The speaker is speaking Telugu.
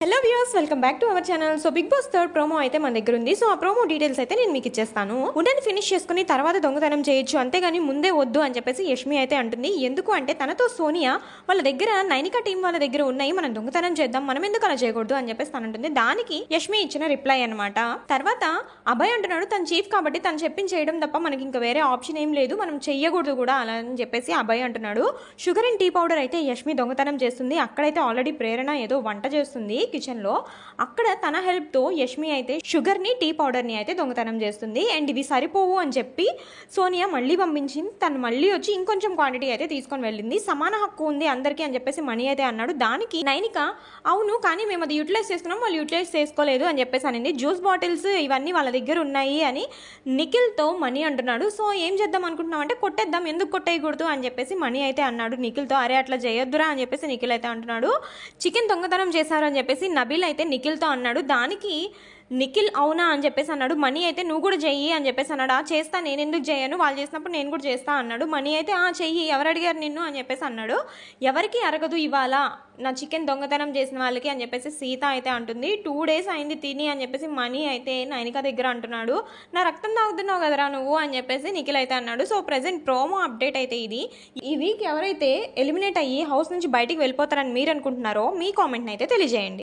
Hello viewers, welcome back to our channel. So Bigg Boss third promo అయితే మన దగ్గర ఉంది. సో ఆ ప్రోమో డీటెయిల్స్ అయితే నేను మీకు ఇచ్చేస్తాను. ఉండని ఫినిష్ చేసుకుని తర్వాత దొంగతనం చేయొచ్చు, అంతేగాని ముందే వద్దు అని చెప్పేసి యష్మి అయితే అంటుంది. ఎందుకు అంటే తనతో సోనియా వాళ్ళ దగ్గర నైనికా టీం వాళ్ళ దగ్గర ఉన్నాయి, మనం దొంగతనం చేద్దాం, మనం ఎందుకు అలా చేయకూడదు అని చెప్పేసి తను అంటుంది. దానికి యష్మి ఇచ్చిన రిప్లై అనమాట. తర్వాత అభయ్ అంటున్నాడు తను చీఫ్ కాబట్టి తను చెప్పింది చేయడం తప్ప మనకి ఇంకా వేరే ఆప్షన్ ఏం లేదు, మనం చెయ్యకూడదు కూడా అలా అని చెప్పేసి అభయ్ అంటున్నాడు. షుగర్ అండ్ టీ పౌడర్ అయితే యష్మి దొంగతనం చేస్తుంది. అక్కడైతే ఆల్రెడీ ప్రేరణ ఏదో వంట చేస్తుంది కిచెన్ లో. అక్కడ తన హెల్ప్ తో యష్మి అయితే షుగర్ ని టీ పౌడర్ ని అయితే దొంగతనం చేస్తుంది. అండ్ ఇవి సరిపోవు అని చెప్పి సోనియా మళ్ళీ పంపించింది. తను మళ్ళీ వచ్చి ఇంకొంచెం క్వాంటిటీ అయితే తీసుకొని వెళ్ళింది. సమాన హక్కు ఉంది అందరికీ అని చెప్పేసి మణి అయితే అన్నాడు. దానికి నైనిక అవును కానీ మేము అది యూటిలైజ్ చేసుకున్నాం, వాళ్ళు యూటిలైజ్ చేసుకోలేదు అని చెప్పేసి అనింది. జ్యూస్ బాటిల్స్ ఇవన్నీ వాళ్ళ దగ్గర ఉన్నాయి అని నిఖిల్ తో మణి అంటున్నాడు. సో ఏం చేద్దాం అనుకుంటున్నాం అంటే కొట్టేద్దాం, ఎందుకు కొట్టేయకూడదు అని చెప్పేసి మణి అయితే అన్నాడు నిఖిల్ తో. అరే అట్లా చేయొద్దురా అని చెప్పేసి నిఖిల్ అయితే అంటున్నాడు. చికెన్ దొంగతనం చేశారు అని చెప్పేసి నబీల్ అయితే నిఖిల్తో అన్నాడు. దానికి నిఖిల్ అవునా అని చెప్పేసి అన్నాడు. మణి అయితే నువ్వు కూడా చెయ్యి అని చెప్పేసి అన్నాడు. చేస్తా, నేను ఎందుకు చేయను, వాళ్ళు చేసినప్పుడు నేను కూడా చేస్తా అన్నాడు. మణి అయితే చెయ్యి, ఎవరు అడిగారు నిన్ను అని చెప్పేసి అన్నాడు. ఎవరికి అరగదు ఇవాళ నా చికెన్ దొంగతనం చేసిన వాళ్ళకి అని చెప్పేసి సీత అయితే అంటుంది. 2 days అయింది తిని అని చెప్పేసి మణి అయితే నైనిక దగ్గర అంటున్నాడు. నా రక్తం తాగుతున్నావు కదరా నువ్వు అని చెప్పేసి నిఖిల్ అయితే అన్నాడు. సో ప్రెసెంట్ ప్రోమో అప్డేట్ అయితే ఇది. ఈ వీక్ ఎవరైతే ఎలిమినేట్ అయ్యి హౌస్ నుంచి బయటికి వెళ్ళిపోతారని మీరు అనుకుంటున్నారో మీ కామెంట్ని అయితే తెలియజేయండి.